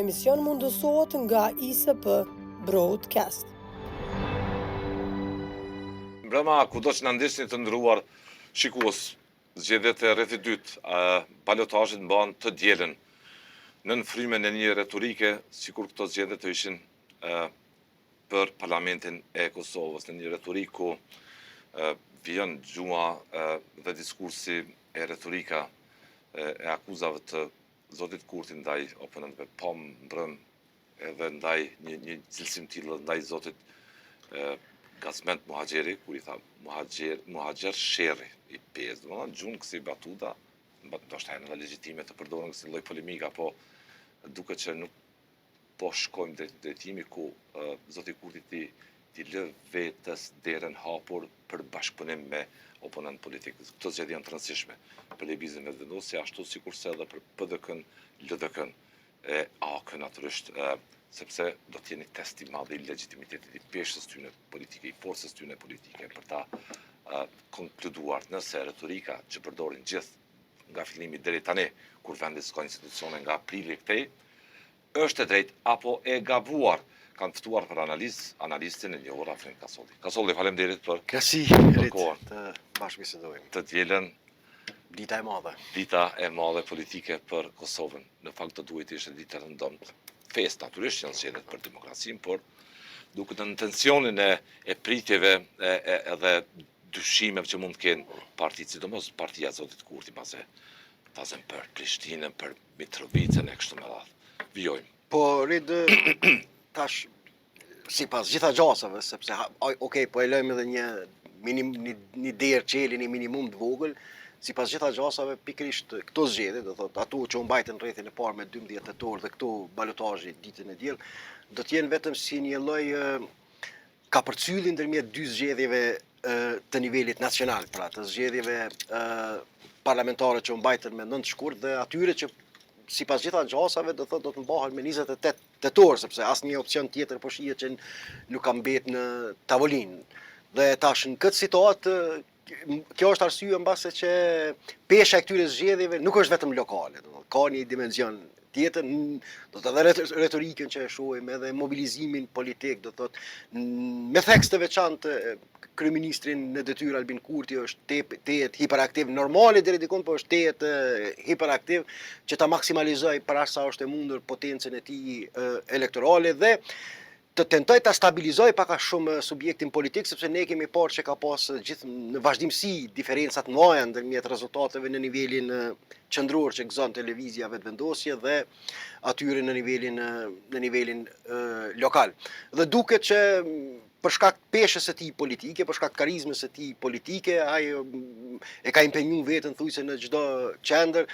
emision mundësohet nga ISP Broadcast. Mbrëma, kudo që në ndisni të ndruar shikues, zgjedhjet e rrethit dytë, balotazhet mban të dielën nën frymën e një retorike, sikur këto zgjedhje të ishin për parlamentin e Kosovës, në një retorikë ku vjen gjuma dhe diskursi e retorika e akuzave të Zotit Kurti ndaj oponentëve, pa mbrëm edhe ndaj një cilësim tillë ndaj Zotit Gazment Muhaxheri, kur i tha Muhaxher Sherri i pesë, domethënë gjunë kësi batuta, ndoshta janë legjitime të përdoren kësi lloj polemika, po duket që nuk po shkojmë drejtimi ku Zoti Kurti ti lë vetës derën hapur për bashkëpunim me oponent politik. Këto zgjedhje janë të rëndësishme për lëvizjen e vendosjes, ashtu sikurse edhe për PDK-n, LDK-n e AK-n natyrisht, sepse do të jeni test i madh i legitimitetit i peshës tyne politike, i forcës tyne politike për ta konkluduar nëse retorika që përdorin gjithë nga fillimi deri tani, kur vendi s'ka institucione nga aprili këtej, është e drejtë apo e gabuar. Kanë ftuar për analistin e njohur Afrin Kasolli. Kasolli, faleminderit për kohën të bashkëbisedojmë. Të dielën Dita e madhe. Dita e madhe politike për Kosovën. Në fakt të duhet ishte dita e rëndomtë. Fest natyrisht janë zgjedhjet për demokracinë, por duket në tensionin e pritjeve edhe dyshimeve që mund të kenë partitë, sidomos partia e Zotit Kurti, pase thasën për Prishtinën, për Mitrovicën e kështu me radhë. Vijojmë. Po tash sipas gjitha gjasave, sepse po e lëmë edhe një derë qeli, një minimum të vogël, sipas gjitha gjasave pikërisht këto zgjedhje, do thotë ato që u mbajtën rrethin e parë me 12 tetor dhe këto balotazhi ditën e diell, do të jenë vetëm si një lloj kapërcylli ndërmjet dy zgjedhjeve të nivelit nacional, pra të zgjedhjeve parlamentare që u mbajtën me 9 shkurt dhe atyre që sipas gjitha gjasave do të mbahen me 28 tetor, sepse asnjë opcion tjetër po shihet që nuk ka mbet në tavolinë. Dhe tash në këtë situatë, kjo është arsye mbase që pesha e këtyre zgjedhjeve nuk është vetëm lokale, ka një dimension tjetër, do të edhe retorikën që e shohim, edhe mobilizimin politik, do thotë me theks të veçantë kryeministrin në detyrë Albin Kurti është tehet hiperaktiv, normale deri diku, po është tehet hiperaktiv që ta maksimalizoj para sa është e mundur potencën e tij elektorale dhe të tentoj ta stabilizoj pak a shumë subjektin politik, sepse ne kemi parë që ka pas gjithë në vazhdimsi diferencat të mëdha ndërmjet rezultateve në nivelin qendror që gëzon televizia vetëvendosje dhe atyre në nivelin lokal. Dhe duket që për shkak të peshës së tij politike, për shkak të karizmës së tij politike, ai e ka impenjuar veten thujse në çdo qendër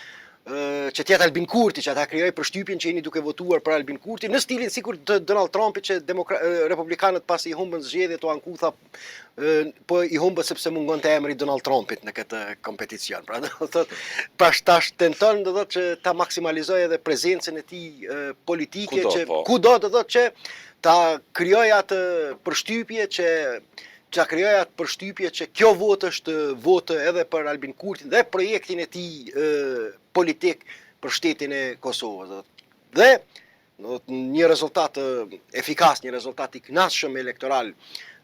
që tjetë Albin Kurti, që ata krijoi përshtypjen që jeni duke votuar për Albin Kurti, në stilin sikur të Donald Trumpit që republikanët pasi i humbën zgjedhjet u ankutha, po i humbën sepse mungonte emri Donald Trumpit në këtë kompeticion. Pra do thotë, tash tenton do thotë që ta maksimalizojë edhe prezencën e tij politike kudo do thotë që ta krijojë atë përshtypje që kjo votë është votë edhe për Albin Kurtin dhe projektin e tij politik për shtetin e Kosovës. Dhe një rezultat efikas, një rezultat i kënaqshëm elektoral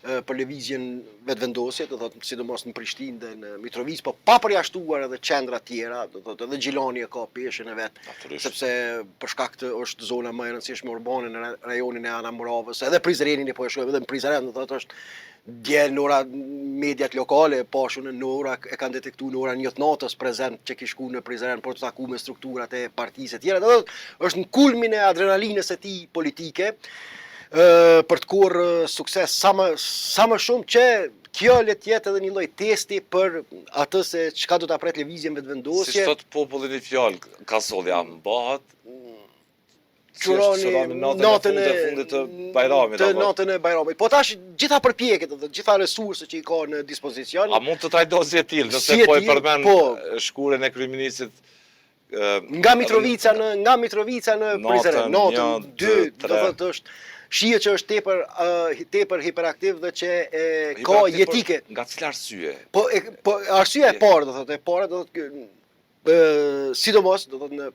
për lëvizjen vetëvendosje, do thotë sidomos në Prishtinë dhe në Mitrovic, po pa përjashtuar edhe qendra tjera, do thotë edhe Gjilani ka peshën e vet, sepse për shkak të është zona më e rëndësishme urbane në rajonin e Anamoravës, edhe Prizrenin po e shohim, edhe në Prizren do thotë është dje në ora mediat lokale, pashun në ora e kanë detektuar në ora 9 natës prezent që ki shku në Prizren për të takuar me strukturat e partisë e tjera, do thotë është në kulmin e adrenalinës së tij politike. Për të korë sukses sa më shumë që kjo le të jetë edhe një lloj testi për atë se çka do ta pret lëvizjen vetëvendosje. Si thot popullin i fjalë, Kasolli mbahet natën e fundit të Bajramit. Natën e Bajramit. Po tash gjitha përpjekjet, gjitha resurset që i ka në dispozicion. A mund të trajtohet si e tillë, nëse po e përmend shkurën e kryeministit nga Mitrovica në Prizren, natën 2, do thotë është shihet që është tepër hiperaktiv dhe që ka jetike. Nga cila arsye? Po arsyeja e parë do thotë, sidomos do thotë në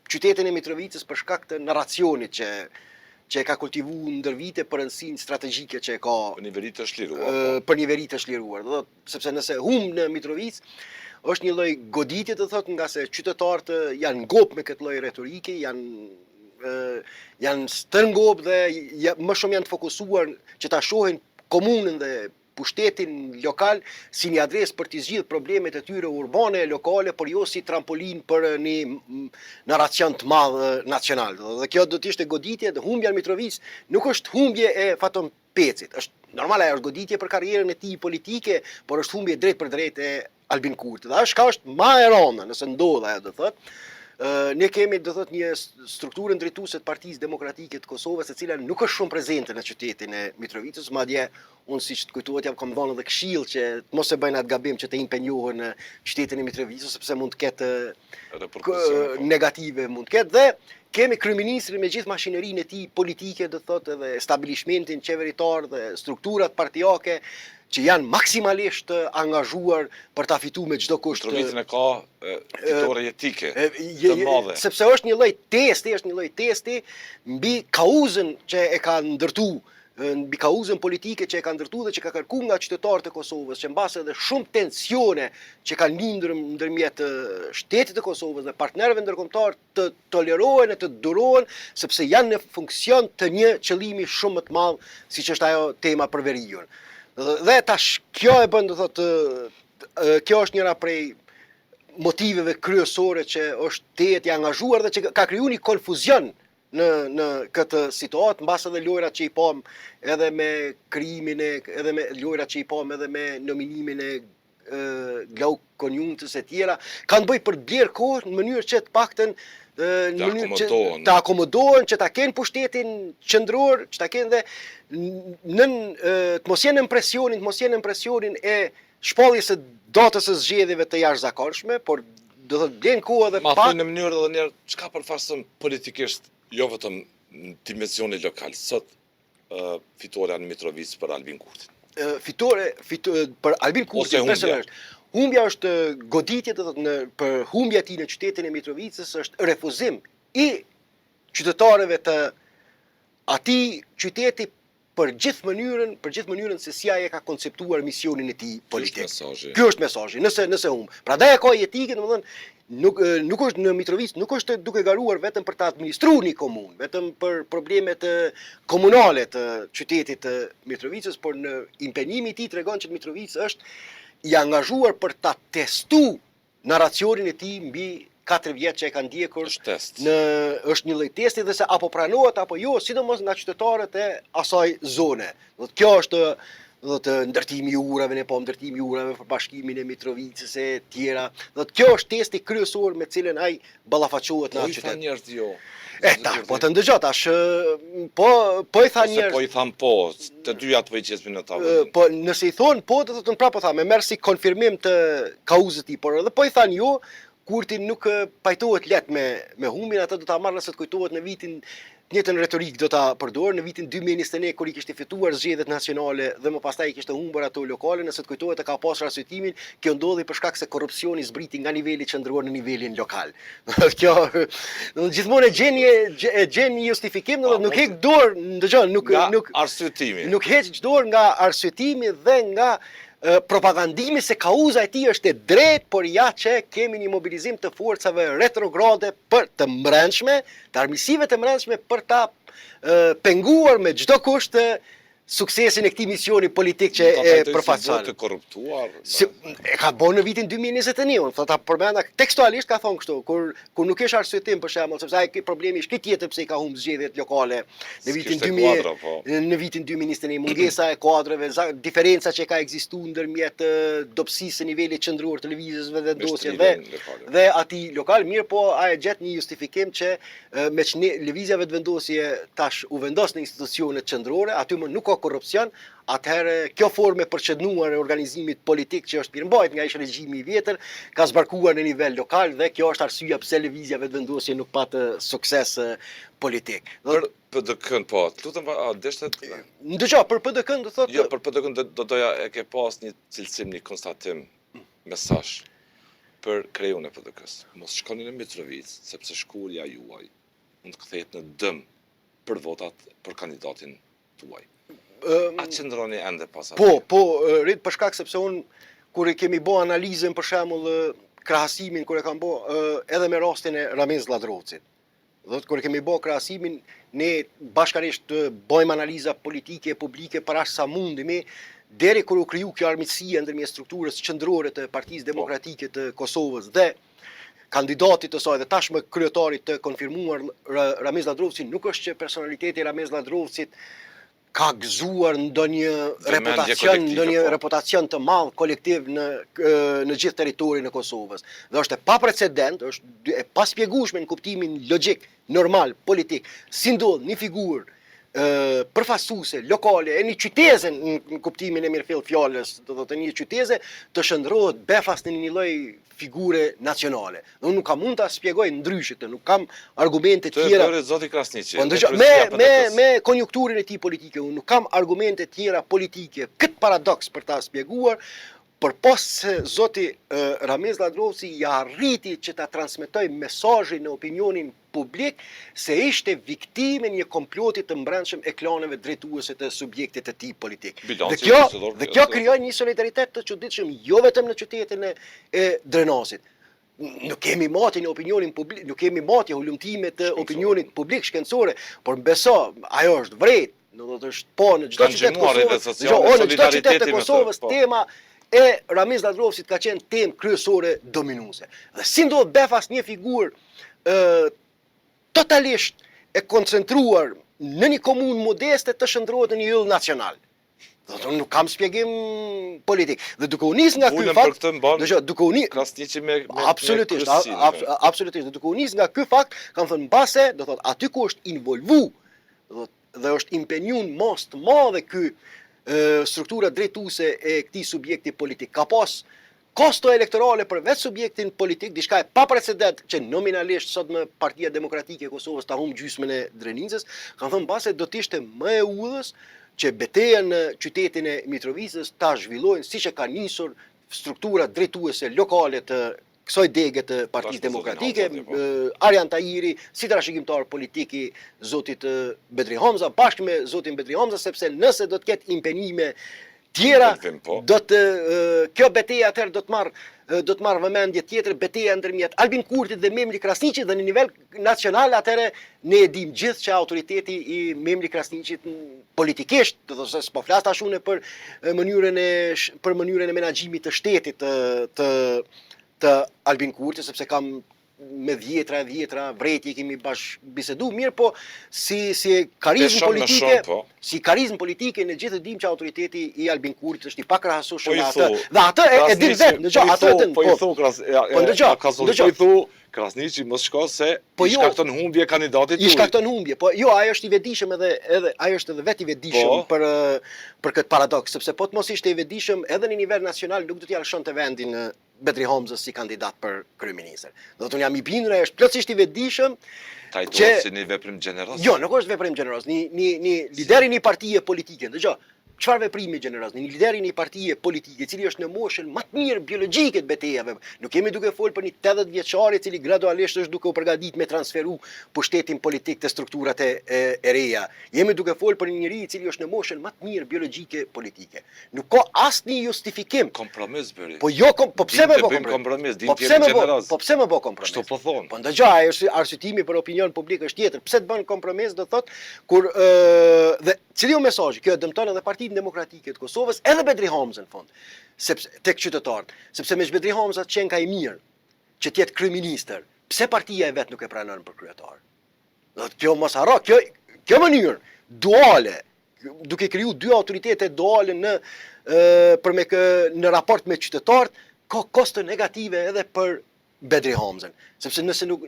qytetin e Mitrovicës për shkak të narracionit që e ka kultivu ndër vite për rëndësinë strategjike që e ka Për një veri të shliruar. për një veri të shliruar. Do thotë, sepse nëse humb në Mitrovicë, është një lloj goditje të thotë nga se qytetarët janë ngop me këtë lloj retorike, janë stërngop dhe më shumë janë të fokusuar që ta shohin komunën dhe pushtetin lokal si një adresë për të zgjidhur problemet e tyre urbane, lokale, por jo si trampolin për një narracion të madh nacional. Dhe kjo do të ishte goditje, dhe humbja në Mitrovicë nuk është humbje e Faton Pecit. Është normal ajo është goditje për karrierën e tij politike, por është humbje drejt për drejt e Albin Kurti. Dhe është më e rënda nëse ndodh ajo do thotë. Ne kemi do thot një strukturë drejtuese të Partisë Demokratike të Kosovës, e cila nuk është shumë prezente në qytetin e Mitrovicës, madje unë siç të kujtohet jam kam dhënë edhe këshill që mos e bëjnë atë gabim që të impenjohen në qytetin e Mitrovicës sepse mund të ketë negative mund të ketë dhe kemi kryeministrin me gjithë mashinerinë e tij politike, do thotë edhe establishmentin qeveritar dhe strukturat partijake që janë maksimalisht angazhuar për ta fituar me çdo kusht. Mitrovicën e ka fitore jetike të madhe. Sepse është një lloj testi mbi kauzën që e ka ndërtu, mbi kauzën politike që e ka ndërtu dhe që ka kërkuar nga qytetarët e Kosovës, që mbas edhe shumë tensione që kanë lindur ndërmjet shtetit të Kosovës dhe partnerëve ndërkombëtar të tolerohen e të durohen, sepse janë në funksion të një qëllimi shumë më të madh, siç është ajo tema për veriun. Dhe tash kjo e bën, do thotë, kjo është njëra prej motiveve kryesore që është tejet i angazhuar dhe që ka kriju një konfuzion në këtë situatë, mbas edhe lojrat që i pam edhe me krijimin edhe me lojrat që i pam edhe me nominimin e Glau Konjunktës e tjera, kanë bëj për blerë kohë në mënyrë që të paktën të akomodohen, që ta kenë pushtetin qendror, që ta kenë dhe të mos jenë impresionin e shpalljes së datës së zgjedhjeve të jashtëzakonshme, por do të blen kohë edhe Ma thuj në mënyrë edhe njerë, çka përfaqëson politikisht, jo vetëm në dimensionin lokal, sot fitoria në Mitrovicë për Albin Kurtin. Për Albin Kurtin personalisht. Humbja është goditje, do thotë, për humbja e tij në qytetin e Mitrovicës është refuzim i qytetarëve të atij qyteti për gjithë mënyrën se si ai e ka konceptuar misionin e tij politik. Ky është mesazhi. Nëse humb. Prandaj e ka jetike, domethënë nuk është në Mitrovicë, nuk është duke garuar vetëm për të administruar një komunë, vetëm për problemet komunale të qytetit të Mitrovicës, por në impenjimi i tij tregon që Mitrovicë është i angazhuar për ta testu narracionin e tij mbi 4 vjet që e kanë ndjekur. Është një lloj testi dhe se apo pranohet apo jo, sidomos nga qytetarët e asaj zone. Kjo është ndërtimi i urave, ne po ndërtimi i urave për bashkimin e Mitrovicës e tjera. Kjo është testi kryesor me cilën ai ballafaqohet në atë qytet. Po i thanë njerëz jo. Po të ndëgjoj tash, po i thanë njerëz. Po i thanë po, të dyja të vëqesmin në tavolinë. Po nëse i thonë po, do të thonë prapë tha, me merr si konfirmim të kauzës tij, por edhe po i thanë jo, Kurti nuk pajtohet lehtë me humbin, atë do ta marrë nëse të kujtohet në vitin njëjtën retorik do ta përdor në vitin 2021 kur i kishte fituar zgjedhjet nacionale dhe më pastaj i kishte humbur ato lokale, nëse të kujtohet e ka pasur arsyetimin, kjo ndodhi për shkak se korrupsioni zbriti nga niveli qendror në nivelin lokal. Kjo gjithmonë e gjen një justifikim, nuk heq dorë, dëgjoj, nuk arsyetimi. Nuk heq dorë nga arsyetimi dhe nga propagandimi se kauza e tij është e drejtë, por ja që kemi një mobilizim të forcave retrograde të brendshme, të armiqësive të brendshme për ta penguar me çdo kusht suksesin e këtij misioni politik që e përfaqëson. Të korruptuar. E ka bën në vitin 2021, thotë përmenda tekstualisht ka thonë kështu, kur nuk është arsyetim për shembull, sepse ai problemi është tjetër pse i ka humbur zgjedhjet lokale në vitin 2021, mungesa e kuadrave, diferenca që ka ekzistuar ndërmjet dobësisë së nivelit qendror të lëvizjeve dhe vendosjeve dhe atij lokal, mirë po ai gjet një justifikim që me lëvizjeve të vendosje tash u vendos në institucionet qendrore, aty më nuk ka korrupsion, atëherë kjo formë e përqendruar e organizimit politik që është mirëmbajtur nga ish regjimi i vjetër ka zbarkuar në nivel lokal dhe kjo është arsyeja pse lëvizjeve të vendosje nuk patë sukses politik. Për PDK-n po, lutem deshtet. Ndëgjoj, për PDK-n do thotë. Jo, për PDK-n do doja e ke pas një cilësim, një konstatim, mesazh për krejun e PDK-s. Mos shkoni në Mitrovic, sepse shkurja juaj mund të kthehet në dëm për votat për kandidatin tuaj. A qëndroni ende pas atij? Rrit për shkak sepse unë kur i kemi bë analizën për shembull krahasimin kur e kam bë edhe me rastin e Ramiz Ladrovcit. Do të kur kemi bë krahasimin, ne bashkarisht bëjmë analiza politike publike para sa mundemi deri kur u kriju kjo armiqësi ndërmjet strukturës qendrore të Partisë Demokratike të Kosovës dhe kandidatit të saj dhe tashmë kryetarit të konfirmuar Ramiz Ladrovci. Nuk është që personaliteti Ramiz Ladrovcit ka gëzuar ndonjë reputacion të madh kolektiv në gjithë territorin e Kosovës. Dhe është e paprecedent, është e paspjegueshme në kuptimin logjik, normal, politik, si ndodh një figurë përfaqësuese lokale e një qyteze në kuptimin e mirëfill fjalës, do të thotë një qyteze të shndrohet befas në një lloj figure nacionale. Dhe unë nuk kam mund ta shpjegoj ndryshe këtë, nuk kam argumente tjera. Të zoti Krasniqi. Me konjunkturën e tij politike, unë nuk kam argumente tjera politike këtë paradoks për ta shpjeguar, përpos se zoti Ramiz Ladrovci ja arriti që ta transmetoj mesazhin në opinionin publik se ishte viktime një komploti të mbrëmshëm e klaneve drejtuese të subjektit të tij politik. Dhe kjo krijon një solidaritet të çuditshëm jo vetëm në qytetin e Drenasit. Nuk kemi matje në opinionin publik, nuk kemi matje hulumtime të opinionit publik shkencore, por beso, ajo është vërtet, do të është po në çdo qytet të Kosovës, tema e Ramiz Ladrovcit ka qenë temë kryesore dominuese. Dhe si ndodh befas një figurë totalisht e koncentruar në një komunë modeste të shndrohet në një yll nacional. Do të nuk kam shpjegim politik. Dhe duke u nis nga ky fakt, duke u nis Krasniqi me absolutisht, duke u nis nga ky fakt, kam thënë mbase, do thotë aty ku është involvu, dhe është impenjun mas të madhe ky struktura drejtuese e këtij subjekti politik. Ka pas kosto elektorale për vetë subjektin politik, diçka e paprecedent që nominalisht sot me Partia Demokratike e Kosovës ta humb gjysmën e Drenicës, kanë thënë mbase do të ishte më e udhës që betejën në qytetin e Mitrovicës ta zhvillojnë siç e ka nisur struktura drejtuese lokale të kësaj dege të Partisë Demokratike, Arjan Tahiri, si trashëgimtar politik i zotit Bedri Hamza, bashkë me zotin Bedri Hamza, sepse nëse do të ketë impenime tjera, kjo betejë atëherë do të marrë vëmendje tjetër, betejë ndërmjet Albin Kurtit dhe Memri Krasniqit, dhe në nivel nacional atëherë ne e dim gjithë që autoriteti i Memri Krasniqit politikisht, do të thotë s'po flas tash unë për mënyrën e menaxhimit të shtetit të Albin Kurti, sepse kam me dhjetra vretje kemi bashkë bisedu mirë, po si karizmë politike në gjithë dim që autoriteti i Albin Kurti është i pakrahasueshëm me atë. Dhe atë e din vetë, Krasniqi mos shko se i shkakton humbje kandidatit tuaj. I shkakton humbje, po jo, ajo është i vetëdijshëm edhe ajo është edhe vetë i vetëdijshëm për këtë paradoks, sepse po të mos ishte i vetëdijshëm edhe në nivel nacional nuk do t'i lëshonte vendin Bedri Hamzës si kandidat për kryeministër. Do të jam i bindur ai është plotësisht i vetëdijshëm. Trajtohet si një veprim gjeneros. Jo, nuk është veprim gjeneros, një lideri një partie politike, dëgjoj. Çfarë veprimi gjeneros? Një lideri një partie politike, i cili është në moshën më të mirë biologjike të betejave. Nuk kemi duke folë për një 80 vjeçar i cili gradualisht është duke u përgatitur me transferu pushtetin politik të strukturat e reja. Jemi duke folë për një njerëz i cili është në moshën më të mirë biologjike politike. Nuk ka asnjë justifikim. Kompromis bëri. Po jo, po pse më bë kompromis? Po pse më bë kompromis? Çto po thon? Po ndajaj, është arsyetimi për opinion publik është tjetër. Pse të bën kompromis, do thotë kur dhe cili është mesazhi? Kjo dëmton edhe Partinë Demokratike të Kosovës, edhe Bedri Hamza në fund, sepse tek qytetarët, sepse me Bedri Hamza të qenë ka i mirë që të jetë kryeministër, pse partia e vet nuk e pranon për kryetar? Do të kjo mos harro, kjo mënyrë duale, duke kriju dy autoritete duale në raport me qytetarët, ka kosto negative edhe për Bedri Hamzën, sepse nëse nuk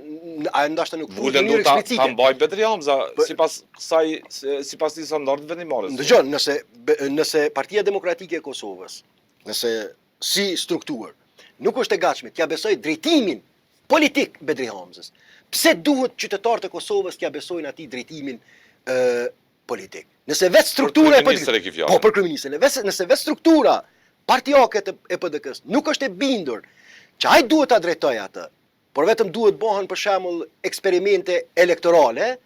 ndoshta nuk vulën do ta mbaj Bedri Hamza sipas kësaj standardeve vendimore. Dëgjon, nëse Partia Demokratike e Kosovës, nëse si strukturë nuk është e gatshme t'ia besoj drejtimin politik Bedri Hamzës, pse duhet qytetarët e Kosovës t'ia besojnë atij drejtimin politik? Nëse vetë struktura e politikës, po për kryeministrin, nëse vetë struktura partijake e PDK-s nuk është e bindur që ai duhet ta drejtojë atë, por vetëm duhet bëhen për shembull eksperimente elektorale,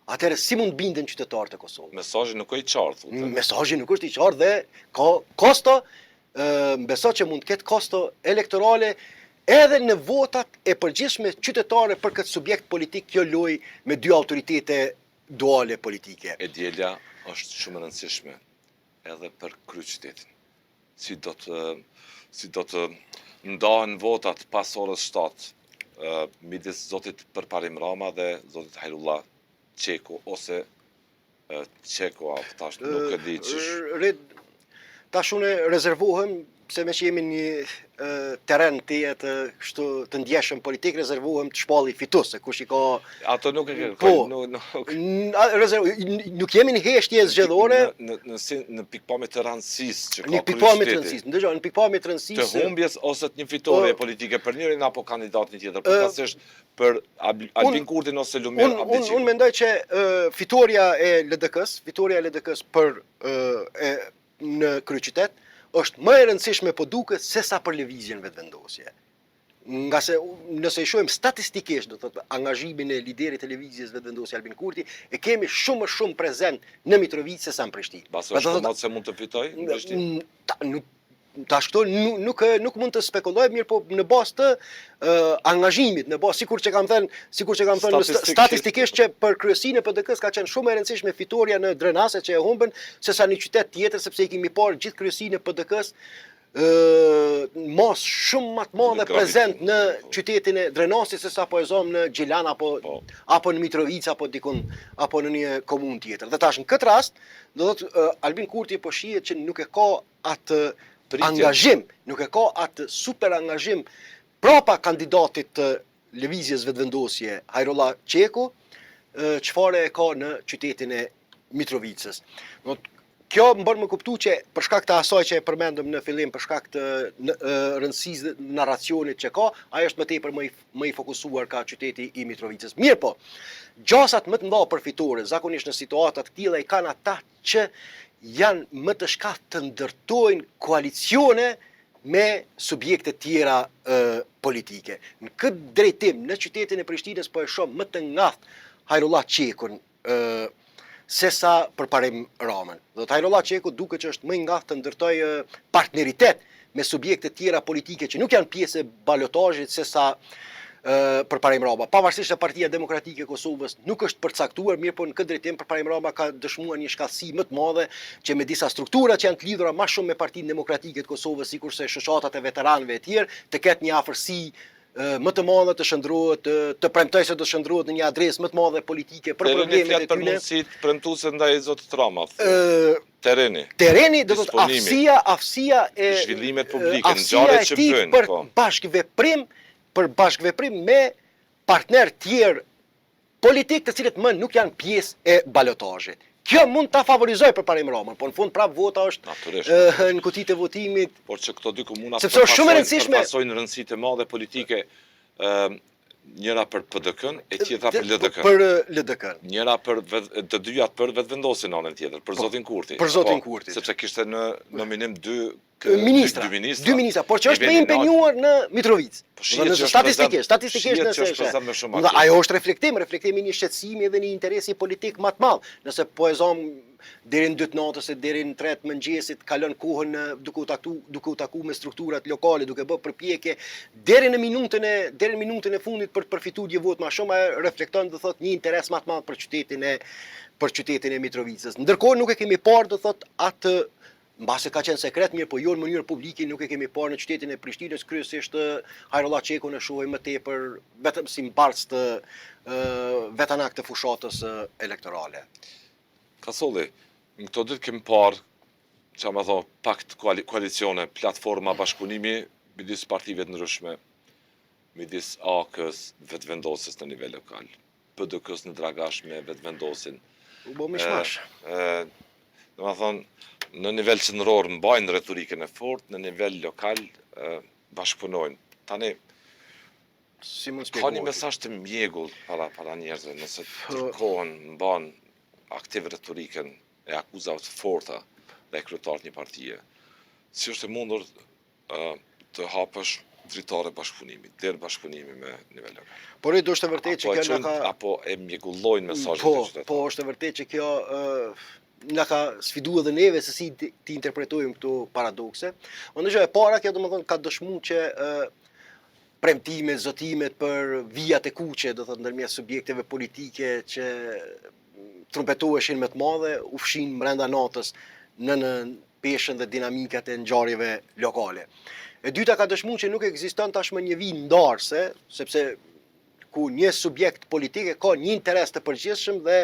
atëherë si mund binden qytetarët e Kosovës? Mesazhi nuk është i qartë. Mesazhi nuk është i qartë dhe ka kosto, besoj që mund të ketë kosto elektorale edhe në votat e përgjithshme qytetare për këtë subjekt politik, kjo lojë me dy autoritete duale politike. E dielja është shumë e rëndësishme edhe për kryeqytetin. Si do të ndahen votat pas orës 7 midis zotit Përparim Rama dhe zotit Hajrullah Qeku ose Qeku tash nuk e di ç'është. Tash unë rezervohem se me që jemi një terren të jetë kështu të ndjeshëm politik, rezervohem të shpalli fitues, se kush i ka Ato nuk e kërkojnë. Nuk jemi në heshtje zgjedhore në pikpamje të rëndësisë që ka në pikpamje të rëndësisë. Ndërgjë, në pikpamje të rëndësisë të humbjes ose të një fitore politike për njërin apo kandidatin tjetër, përkatësisht për Albin Kurtin ose Lumir Abdixhi. Unë mendoj që fitoria e LDK-s për në kryeqytet është më e rëndësishme po duket se sa për lëvizjen vetvendosje. Nga se nëse i shohim statistikisht, do thotë angazhimin e liderit të lëvizjes vetvendosje Albin Kurti, e kemi shumë më shumë prezent në Mitrovica se sa në Prishtinë. Pastaj është se mund të fitoj në Prishtinë. Tash këto nuk mund të spekulojmë, mirë po në bazë të angazhimit, në bazë sikur që kam thënë statistikisht që për kryesinë e PDK-s ka qenë shumë e rëndësishme fitoria në Drenase që e humbën sesa në qytet tjetër, sepse i kemi parë gjithë kryesinë e PDK-s mos shumë më të madhe prezent në qytetin e Drenasit se sa po e zonë në Gjilan apo në Mitrovica apo në një komunë tjetër. Dhe tash në këtë rast, do thotë Albin Kurti po shihet që nuk e ka atë angazhim, nuk e ka atë super angazhim prapa kandidatit të lëvizjes vetvendosje Hajrullah Qeku, çfarë e ka në qytetin e Mitrovicës. Kjo më bën më kuptu që për shkak të asaj që e përmendëm në fillim, për shkak të rëndësisë narracionit që ka, ajo është më tepër më i fokusuar ka qyteti i Mitrovicës. Mirë po, gjasat më të mëdha përfitore, zakonisht në situata të tilla i kanë ata që janë më të shkatë të ndërtojnë koalicione me subjekte tjera politike. Në këtë drejtim, në qytetin e Prishtinës po e shoh më të ngath Hajrullah Qekun se sa Përparim Ramën. Dhe Hajrullah Qeku duket që është më i ngath të ndërtojë partneritet me subjekte tjera politike që nuk janë pjesë e balotazhit se sa Përparim Rama. Pavarësisht se Partia Demokratike e Kosovës nuk është përcaktuar, mirë po në këtë drejtim Përparim Rama ka dëshmuar një shkallësi më të madhe që me disa struktura që janë të lidhura më shumë me Partinë Demokratike të Kosovës, sikurse shoqatat e veteranëve e tjerë, të ketë një afërsi më të madhe të shndrohet, të premtoj se do shndrohet në një adresë më të madhe politike për problemet e tyre. Për premtuese ndaj zotit Rama. Terreni do të thotë aftësia e zhvillimet publike, ngjarjet që bëjnë për bashkëveprim me partner tjerë politik të cilët më nuk janë pjesë e balotazhit. Kjo mund ta favorizojë Përparim Ramën, por në fund prap vota është në kutitë e votimit. Por që këto dy komuna përfasojnë rëndësi të madhe politike, njëra për PDK-n e tjetra për LDK-n. Për LDK-n. Njëra për të dyja për vetvendosjen në anën tjetër, për zotin Kurti. Për zotin Kurti. Sepse kishte në nominim dy ministra, por që është më impenjuar në Mitrovicë. Statistikisht nëse ajo është reflektimi i një shqetësimi dhe një interesi politik më të madh. Nëse po e zom deri në 2 natës e deri në 3 mëngjesit kalon kohën duke u taku me strukturat lokale, duke bërë përpjekje deri në minutën e fundit për të përfituar një vot më shumë, reflekton do thotë një interes më të madh për qytetin e Mitrovicës. Ndërkohë nuk e kemi parë do thotë atë mbase ka qenë sekret, mirë po jo në mënyrë publike, nuk e kemi parë në qytetin e Prishtinës, kryesisht Hajrullah Qekun e shohim më tepër vetëm si mbartës të vetanak të fushatës elektorale. Kasolli, në këto ditë kemi parë, që më thonë, pakt koalicione, platforma bashkëpunimi midis partive të ndryshme, midis AK-s, vetvendosjes në nivel lokal, PDK-s në Dragash me vetvendosin. U bë mishmash. Do më thonë, në nivel qendror mbajnë retorikën e fortë, në nivel lokal bashkëpunojnë. Tani, ka një mesazh të mjegull para njerëzve, nëse kërkohen mban aktiv retorikën e akuzave të forta dhe kryetarët një partie. Si është e mundur të hapësh dritare bashkëpunimit, deri bashkëpunimi me nivel lokal. Por do është e vërtetë që kjo na ka apo e mjekullojnë mesazhin po, e qytetarëve. po është e vërtetë që kjo na ka sfiduar edhe neve se si ti interpretojmë këto paradokse. Ndërsa e para kjo domethënë ka dëshmuar që premtimet, zotimet për vijat e kuqe, do thotë ndërmjet subjekteve politike që trumpetoheshin me të madhe, u fshin brenda natës në peshën dhe dinamikat e ngjarjeve lokale. E dyta ka dëshmuar që nuk ekziston tashmë një vijë ndarëse, sepse ku një subjekt politik ka një interes të përgjithshëm dhe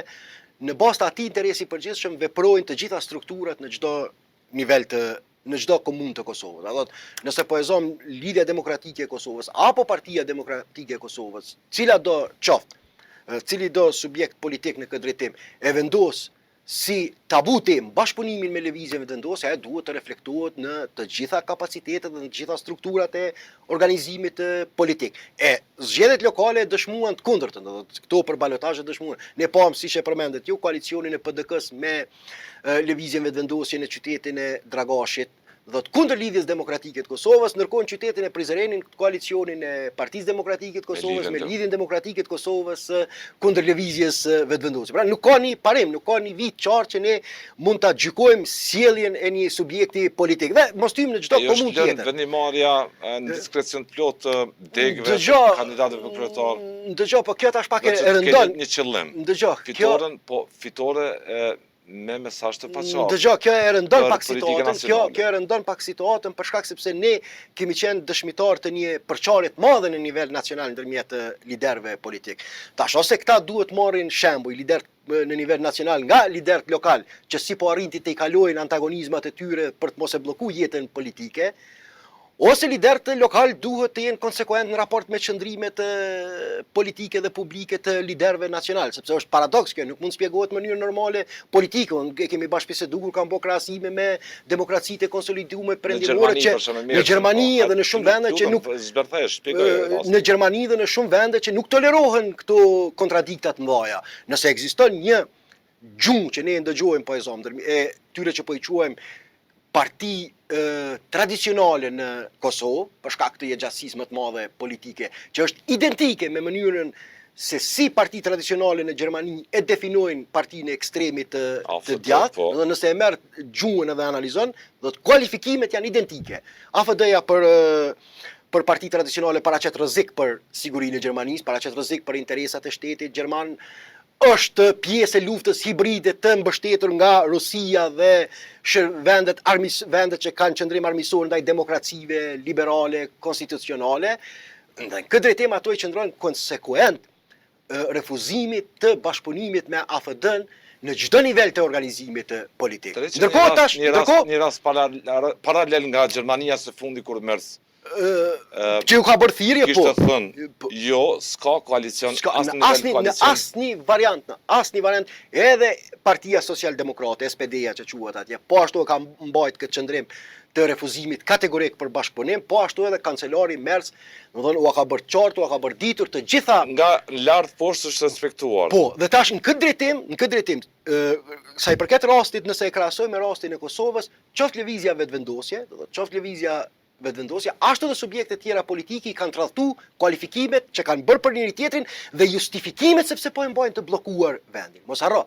në bazë të atij interesi përgjithshëm veprojnë të gjitha strukturat në çdo nivel në çdo komunë të Kosovës. Do thotë, nëse po e zom Lidhja Demokratike e Kosovës apo Partia Demokratike e Kosovës, cila do qoftë, cili do subjekt politik në këtë drejtim, e vendos si tabu temë bashkëpunimin me lëvizjen vendosje, ajo duhet të reflektohet në të gjitha kapacitetet dhe në të gjitha strukturat e organizimit politik. E zgjedhjet lokale dëshmuan të kundërtën, do të këto për balotazhe dëshmuan. Ne pam siç e përmendet ju koalicionin e PDK-s me lëvizjen vendosje në qytetin e Dragashit, do të kundër Lidhjes Demokratike të Kosovës, ndërkohë në qytetin e Prizrenin koalicionin e Partisë Demokratike të Kosovës me Lidhjen Demokratike të Kosovës kundër lëvizjes vetëvendosje. Pra nuk ka një parim, nuk ka një vit qartë që ne mund ta gjykojmë sjelljen e një subjekti politik. Dhe mos tym në çdo komunë tjetër. Është vendimarrja në diskrecion plot të degëve të kandidatëve për kryetar. Dëgjoj, po kjo tash pak e rëndon. Një qëllim. Dëgjoj, fitoren, po fitore me mesazh të paqartë. Dëgjoj, kjo e rëndon pak situatën, kjo e rëndon pak situatën për shkak sepse ne kemi qenë dëshmitar të një përçarje të madhe në nivel nacional ndërmjet liderëve politik. Tash ose këta duhet marrin shembull lider në nivel nacional nga liderët lokal që si po arrin të i kalojnë antagonizmat e tyre për të mos e bllokuar jetën politike, ose liderët lokal duhet të jenë konsekuent në raport me qëndrimet politike dhe publike të liderëve nacional, sepse është paradoks kjo, nuk mund shpjegohet në mënyrë normale politike. Ne kemi bashkëbiseduar kam bërë krahasime me demokracitë e konsoliduar perëndimore që në Gjermani dhe në shumë vende që nuk në Gjermani dhe në shumë vende që nuk tolerohen këto kontradiktat mëdha. Nëse ekziston një gjumë që ne ndëgjojmë po e zonë e tyre që po i quajmë parti tradicionale në Kosovë, për shkak të gjatësisë më të madhe politike, që është identike me mënyrën se si parti tradicionale në Gjermani e definojnë partinë e ekstremit të djathtë, dhe nëse e merr gjuhën edhe analizon, do të kualifikimet janë identike. AFD-ja për parti tradicionale paraqet rrezik për sigurinë e Gjermanisë, paraqet rrezik për interesat e shtetit gjerman, është pjesë e luftës hibride të mbështetur nga Rusia dhe vendet që kanë qëndrim armiqësor ndaj demokracive liberale, konstitucionale. Në këtë drejtim ato i qëndrojnë konsekuent refuzimit të bashkëpunimit me AFD-n në çdo nivel të organizimit politik. Ndërkohë një rast paralel nga Gjermania së fundi kur mers që u ka bërë thirrje po. Kishte thënë, jo, s'ka koalicion në asnjë variant, edhe Partia Socialdemokrate, SPD-ja që quhet atje, po ashtu ka mbajt këtë qëndrim të refuzimit kategorik për bashkëpunim, po ashtu edhe kancelari Merz, domethënë u ka bërë qartë, u ka bërë ditur të gjitha nga lart poshtë është respektuar. Po, dhe tash në këtë drejtim, sa i përket rastit nëse e krahasojmë me rastin e Kosovës, qoftë lëvizja vetvendosje, do të thotë qoftë lëvizja vetëvendosja, ashtu dhe subjektet tjera politike i kanë tradhtu kualifikimet që kanë bërë për njëri tjetrin dhe justifikimet sepse po e mbajnë të bllokuar vendin. Mos harro,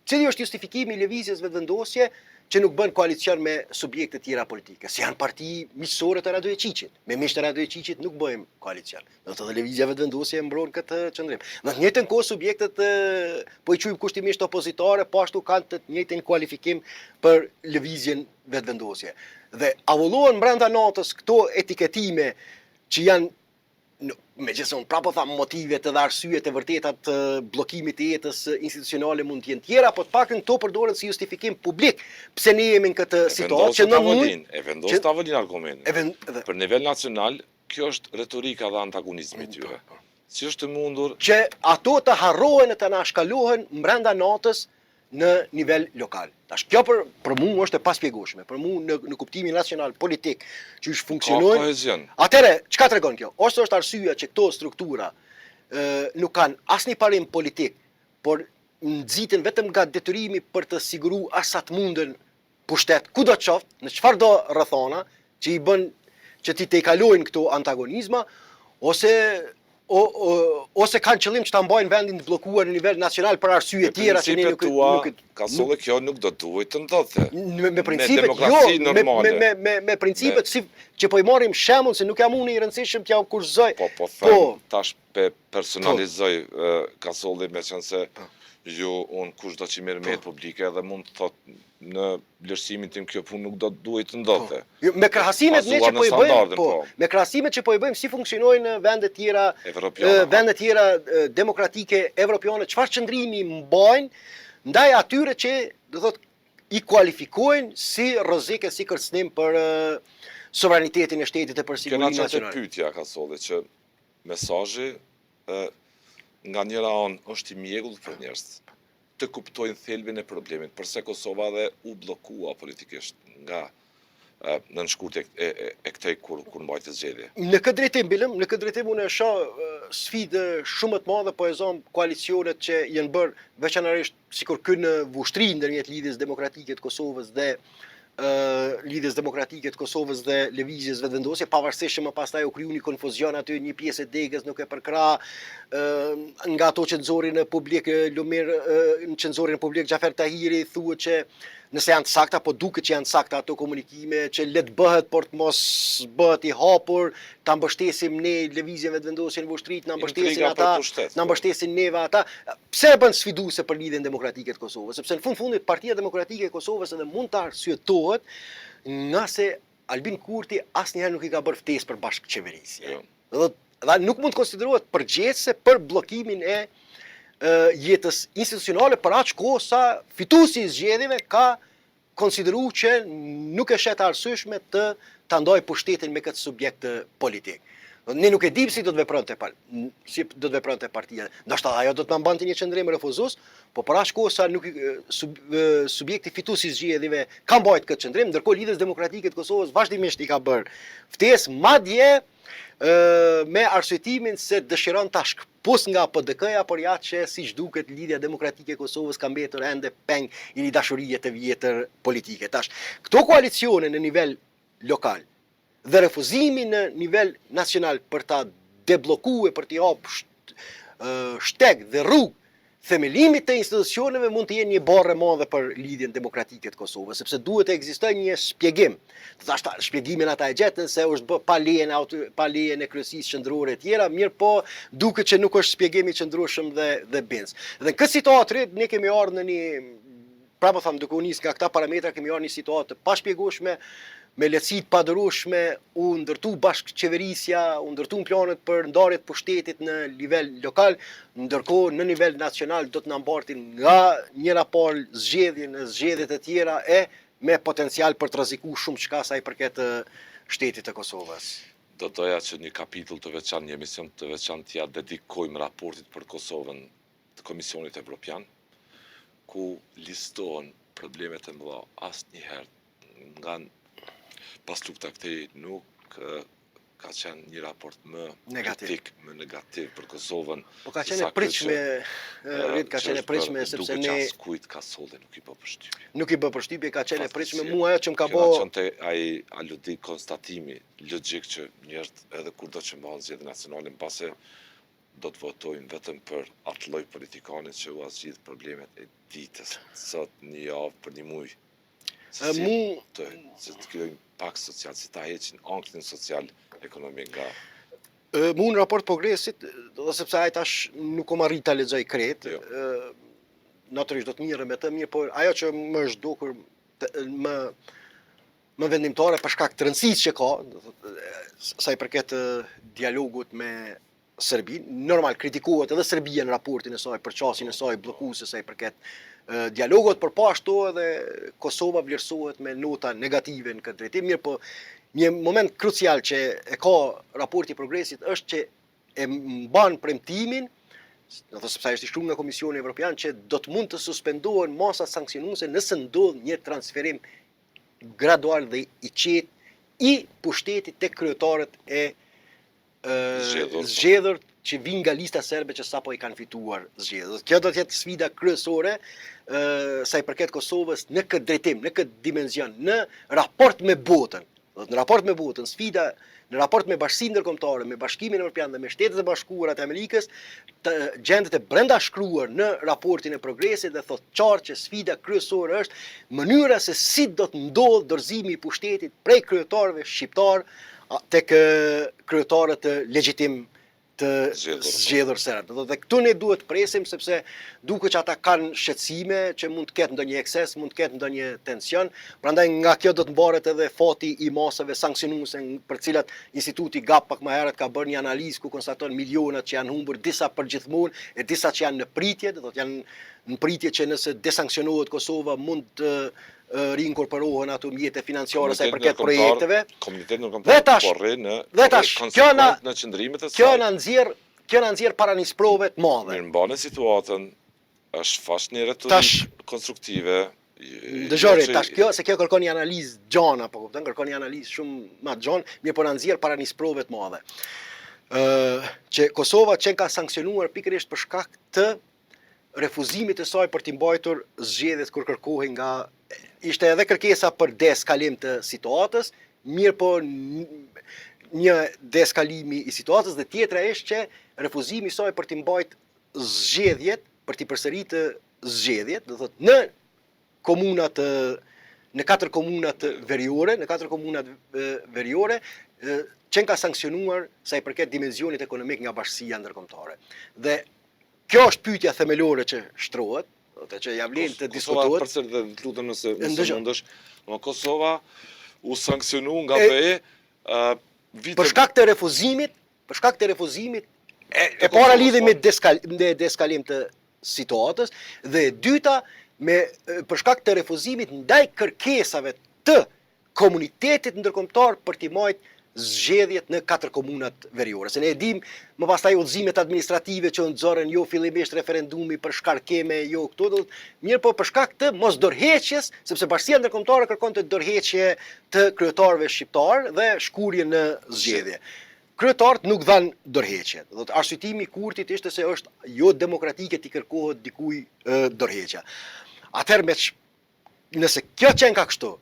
cili është justifikimi i lëvizjes vetëvendosje që nuk bën koalicion me subjekte tjera politike? Si janë parti miqësore të Radio Eqiqit. Me miq të Radio Eqiqit nuk bëjmë koalicion. Do të thotë lëvizja vetëvendosje e mbron këtë qëndrim. Në të njëjtën kohë subjektet po i quajmë kushtimisht opozitare, po ashtu kanë të njëjtin kualifikim për lëvizjen vetëvendosje. Dhe avullohen brenda natës këto etiketime që janë, megjithëse unë prapë tham motivet dhe arsyet e vërteta të bllokimit të jetës institucionale mund të jenë tjera, po të paktën këto përdoren si justifikim publik pse ne jemi në këtë situatë që e vendos tavolin argumentin. Për nivel nacional, kjo është retorika dhe antagonizmi i tyre. Si është mundur që ato të harrohen e të na shkalohen brenda natës në nivel lokal. Tash kjo për mua është e paspjegueshme, për mua në kuptimin nacional politik që është funksionojnë. Atëre, çka tregon kjo? Ose është arsyeja që këto struktura nuk kanë asnjë parim politik, por nxiten vetëm nga detyrimi për të siguruar sa të mundën pushtet kudo qoftë, në çfarëdo rrethona që i bën që ti te kalojnë këto antagonizma, ose kanë qëllim që ta mbajnë vendin të bllokuar në nivel nacional për arsye tjera që ne nuk Kasolle kjo nuk do duhet të ndodhte. Me principet jo, me principet si që po i marrim shembull se nuk jam unë i rëndësishëm t'ja kurzoj. Tash personalizoj Kasolli me qenë se unë kushdo që merr me publike dhe mund të thot në vlerësimin tim kjo punë nuk do duhet të ndodhte. Me krahasimet ne që po i bëjmë, me krahasimet që po i bëjmë si funksionojnë në vende tjera demokratike evropiane, çfarë qëndrimi mbajnë ndaj atyre që do thot i kualifikojnë si rrezik e si kërcënim për sovranitetin e shtetit e për sigurinë nacionale. Kjo pyetja Kasolli që mesazhi nga njëra anë është i mjegull për njerëz të kuptojnë thelbin e problemit, përse Kosova dhe u bllokua politikisht nga në nënshkurt e këtej kur mbajti zgjedhje. Në këtë drejtim unë e shoh sfidë shumë të madhe, po e zon koalicionet që janë bërë veçanërisht sikur ky në vushtri ndërmjet Lidhjes Demokratike të Kosovës dhe lëvizjes vetëvendosje, pavarësisht që më pastaj u kriju një konfuzion aty, një pjesë e degës nuk e përkra, nga ato që nxorrin në publik Lumir, që nxorrin në publik Xhafer Tahiri thuhet që nëse janë të sakta, po duket që janë të sakta ato komunikime, që le të bëhet por të mos bëhet i hapur, ta mbështesim ne lëvizjen vetëvendosje në vushtrit, na mbështesin ata, na mbështesin neve ata. Pse e bën sfiduese për Lidhjen Demokratike të Kosovës? Sepse në fundit Partia Demokratike e Kosovës edhe mund të arsyetohet nga se Albin Kurti asnjëherë nuk i ka bërë ftesë për bashkëqeverisje. Dhe nuk mund të konsiderohet përgjegjëse për bllokimin e jetës institucionale për aq kohë sa fituesi i zgjedhjeve ka konsideruar që nuk e shet arsyeshme të ta ndajë pushtetin me këtë subjekt politik. Ne nuk e dim si do të vepronte partia. Ndoshta ajo do të na mbante një qendrim refuzues, po për aq kohë sa nuk subjekti fituesi i zgjedhjeve ka mbajtur këtë qendrim, ndërkohë Lidhjes Demokratike të Kosovës vazhdimisht i ka bërë ftesë, madje me arsyetimin se dëshiron ta shkpus nga PDK-ja, por ja që siç duket Lidhja Demokratike e Kosovës ka mbetur ende peng i një dashurie të vjetër politike. Tash, këto koalicione në nivel lokal dhe refuzimi në nivel nacional për ta debllokuar, për t'i hapur shteg dhe rrugë themelimit të institucioneve mund të jenë një barrë e madhe për Lidhjen Demokratike të Kosovës, sepse duhet të ekzistojë një shpjegim. Thashta shpjegimin ata e gjetën se është bë pa lejen e kryesisë qendrore e tjera, mirë po duket që nuk është shpjegim i qëndrueshëm dhe bens. Dhe në këtë situatë ne kemi ardhur në një, prapë them, duke u nis nga këta parametra, kemi ardhur në një situatë të pashpjegueshme, me lehtësi të padurueshme, u ndërtu bashkëqeverisja, u ndërtu planet për ndarjet pushtetit në nivel lokal, ndërkohë në nivel nacional do të na mbartin nga njëra palë zgjedhje në zgjedhjet e tjera e me potencial për të rrezikuar shumë çka sa i përket shtetit të Kosovës. Do doja që një kapitull të veçantë, një emision të veçantë t'ia dedikojmë raportit për Kosovën të Komisionit Evropian, ku listohen problemet e mëdha. Asnjëherë nga pas lufta këtej nuk ka qenë një raport më kritik, më negativ për Kosovën. Po ka qenë e pritshme, ka qenë e pritshme sepse ne kujt Kasolli nuk i bë përshtypje. Nuk i bë përshtypje, ka qenë e pritshme mua ajo që më ka bë. Ka qenë ai aludi konstatimi logjik që njerëzit edhe kurdo që mbahen zgjedhje nacionale mbase do të votojnë vetëm për atë lloj politikanit që u zgjidh problemet e ditës. Sot një javë për një muaj. Se të krijojnë pak social, si ta heqin ankthjen social ekonomik nga. Mu në raport progresit, do sepse ai tash nuk më arrit ta lexoj krejt, natyrisht do të mirë me të mirë, por ajo që më është dukur më vendimtare për shkak të rëndësisë që ka, sa i përket dialogut me Serbinë, normal kritikohet edhe Serbia në raportin e saj për çastin e saj bllokuese sa i përket dialogut, por po ashtu edhe Kosova vlerësohet me nota negative në këtë drejtim, mirë po një moment krucial që e ka raporti i progresit është që e mban premtimin, do të sepse është i shkruar nga Komisioni Evropian që do të mund të suspendohen masat sanksionuese nëse ndodh një transferim gradual dhe i qetë i pushtetit tek kryetarët e zgjedhur që vinë nga lista serbe që sapo i kanë fituar zgjedhjet. Kjo do të jetë sfida kryesore sa i përket Kosovës në këtë drejtim, në këtë dimension, në raport me botën. Në raport me botën, sfida në raport me Bashkinë Ndërkombëtare, me Bashkimin Evropian dhe me Shtetet e Bashkuara të Amerikës, gjendet e brenda shkruar në raportin e progresit dhe thot qartë që sfida kryesore është mënyra se si do të ndodhë dorëzimi i pushtetit prej kryetarëve shqiptar tek kryetarët të legjitim të zgjedhur serb. Dhe këtu ne duhet presim sepse duke që ata kanë shqetësime që mund të ketë ndonjë ekses, mund të ketë ndonjë tension, prandaj nga kjo do të mbaret edhe fati i masave sanksionuese për cilat Instituti GAP pak më herët ka bërë një analizë ku konstaton milionat që janë humbur, disa për gjithmonë e disa që janë në pritje, do të janë në pritje që nëse desanksionohet Kosova mund të rinkorporohen ato mjete financiare sa i përket projekteve. Komuniteti ndërkombëtar po rri në qëndrimet e saj. Kjo na nxjerr para një sprove të madhe. Mirëmbane situatën, është fash një retorik konstruktive. Dëgjore, kjo kërkon një analizë gjana, po kupton, kërkon një analizë shumë më gjanë, mirë po na nxjerr para një sprove të madhe. Që Kosova që ka sankcionuar pikërisht për shkak të refuzimit të saj për t'i mbajtur zgjedhjet kur kërkohej nga ishte edhe kërkesa për deeskalim të situatës, mirë po një deeskalimi i situatës dhe tjetra është që refuzimi i saj për t'i mbajt zgjedhjet, për t'i përsëritë zgjedhjet, do thotë në 4 komunat veriore, që ka sankcionuar sa i përket dimensionit ekonomik nga Bashkia Ndërkombëtare. Dhe kjo është pyetja themelore që shtrohet, që ja vlen të diskutohet. Kosova dhe lutem nëse mundesh, Kosova u sanksionu nga BE për shkak të refuzimit, e para lidhe me deeskalim të situatës dhe e dyta për shkak të refuzimit ndaj kërkesave të komunitetit ndërkombëtar për t'i marrë zgjedhjet në 4 komunat veriore. Se ne e dim më pastaj udhëzimet administrative që nxorën jo fillimisht referendumi për shkarkeme, jo këto, mirë po për shkak të mos dorëheqjes, sepse Bashkia Ndërkombëtare kërkonte dorëheqje të kryetarëve shqiptar dhe shkurje në zgjedhje. Kryetarët nuk dhanë dorëheqje. Do të arsyetimi i Kurtit ishte se është jo demokratike t'i kërkohet dikujt dorëheqja. Atëherë nëse kjo qenë ka kështu,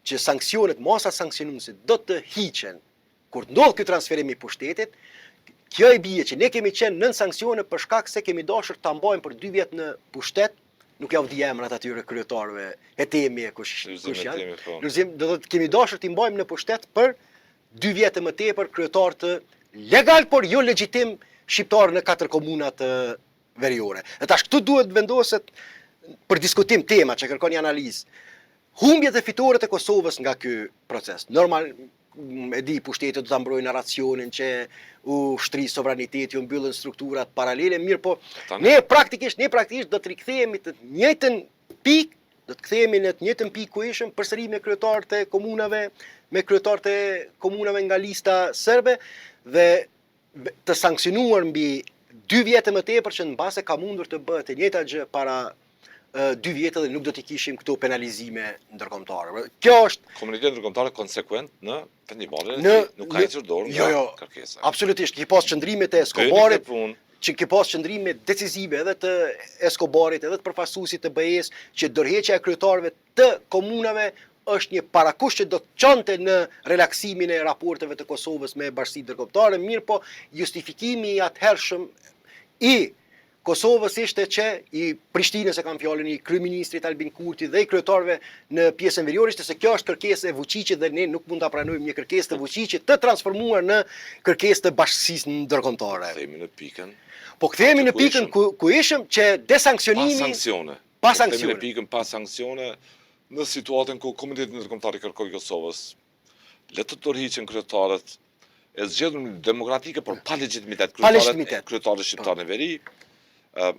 që sanksionet, masat sanksionuese do të hiqen kur ndodh ky transferim i pushtetit, kjo i bie që ne kemi qenë nën sanksione për shkak se kemi dashur ta mbajmë për 2 vjet në pushtet, nuk ja u di emrat atyre kryetarëve, Hetemi kush janë. Do të kemi dashur t'i mbajmë në pushtet për 2 vjet më tepër kryetar të legal por jo legjitim shqiptar në 4 komunat veriore. E tash këtu duhet vendoset për diskutim tema që kërkon një analizë. Humbjet e fitoret e Kosovës nga ky proces. Normal, e di, pushtetet do ta mbrojnë racionin që u shtri sovraniteti, u mbyllën strukturat paralele, mirë po ne praktikisht do të rikthehemi të njëjtën pikë, do të kthehemi në të njëjtën pikë ku ishim përsëri me kryetarët e komunave nga lista serbe dhe të sanksionuar mbi 2 vjet më tepër që mbase ka mundur të bëhet e njëjta gjë para 2 vjetë dhe nuk do t'i kishim këto penalizime ndërkombëtare. Kjo është komuniteti ndërkombëtar konsekvent në vendimarrjen e tij, nuk ka hequr dorë nga kërkesa. Absolutisht, ki pas qëndrimet e Escobarit, që ki pas qëndrime decisive edhe të Escobarit, edhe të përfaqësuesit të BE-s, që dorëheqja e kryetarëve të komunave është një parakush që do të çonte në relaksimin e raporteve të Kosovës me Bashkinë Ndërkombëtare, mirë po justifikimi i atëhershëm i Kosovës ishte që i Prishtinës e kam fjalën i kryeministrit Albin Kurti dhe i kryetarëve në pjesën veriore ishte se kjo është kërkesë e Vučićit dhe ne nuk mund ta pranojmë një kërkesë të Vučićit të transformuar në kërkesë të Bashkisë Ndërkombëtare. Kthehemi në pikën ku ishim që desanksionimi pa sanksione. Pa sanksione në situatën ku komuniteti ndërkombëtar i kërkoi Kosovës le të dorëhiqen kryetarët e zgjedhur demokratike por pa legjitimitet. Kryetarët shqiptar në veri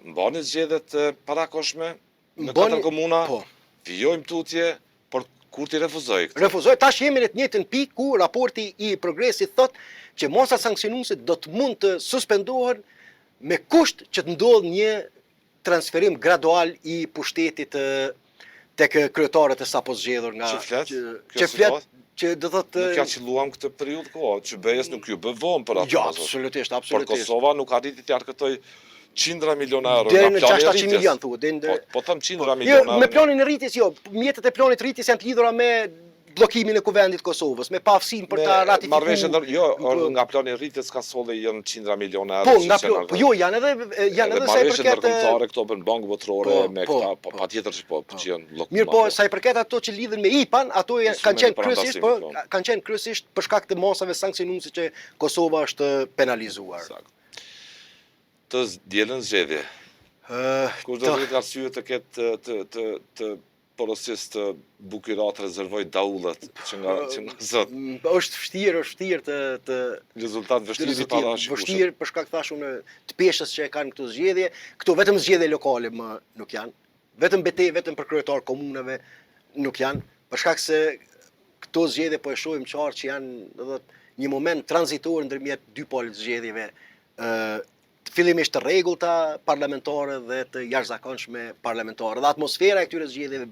mbani zgjedhjet parakoshme në 4 komuna, vijojmë tutje, por Kurti refuzoi. Tash jemi në të njëjtën pikë ku raporti i progresit thotë që masat sanksionuese do të mund të suspendohen me kusht që të ndodhë një transferim gradual i pushtetit tek kryetarët e sapo zgjedhur nga që do thotë nuk ja qelluam këtë periudhë kohë, që BE-s nuk ju bë vonë për atë. Jo, absolutisht. Por Kosova nuk arriti të arkëtoj 100 miliona euro nga plani i rritjes. 600 milion thuhet. Po them 100 miliona euro. Me planin e rritjes jo, mjetet e planit të rritjes janë të lidhura me bllokimin e kuvendit Kosovës, me pafsinë për ta ratifikuar. Nga plani rritjes ka solli janë 100 miliona Po, euro. po jo, janë edhe sa i përket ndërkombëtare këto bën bankë botërore me këta patjetër që që janë bllokuar. Mirë, po sa i përket ato që lidhen me IPA-n, ato kanë qenë kryesisht për shkak të masave sankcionuese që Kosova është penalizuar. Të dielën zgjedhje. Kush do të ketë arsye të ketë të porosis të bukirat rezervoj daullet që nga zot. Është vështirë të rezultat vështirë për shkak thash unë të peshës që e kanë këto zgjedhje. Këto vetëm zgjedhje lokale më nuk janë. Vetëm betejë vetëm për kryetar komunave nuk janë, për shkak se këto zgjedhje po e shohim qartë që janë një moment tranzitor ndërmjet dy palë zgjedhjeve. Fillimisht të rregullta parlamentare dhe të jashtëzakonshme parlamentare. Dhe atmosfera e këtyre zgjedhjeve,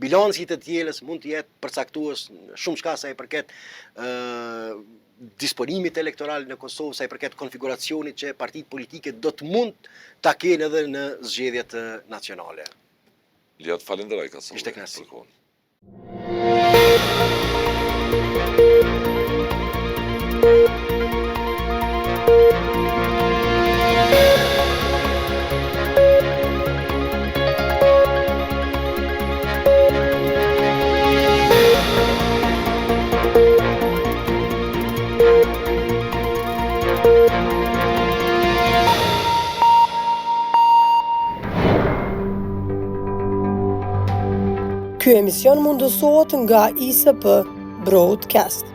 bilanci të dielës mund të jetë përcaktues shumë çka sa i përket disponimit elektoral në Kosovë, sa i përket konfiguracionit që partitë politike do të mund ta kenë edhe në zgjedhjet nacionale. Liat falenderoj ka Ishte kënaqësi. Ky emision mundësohet nga ISP Broadcast.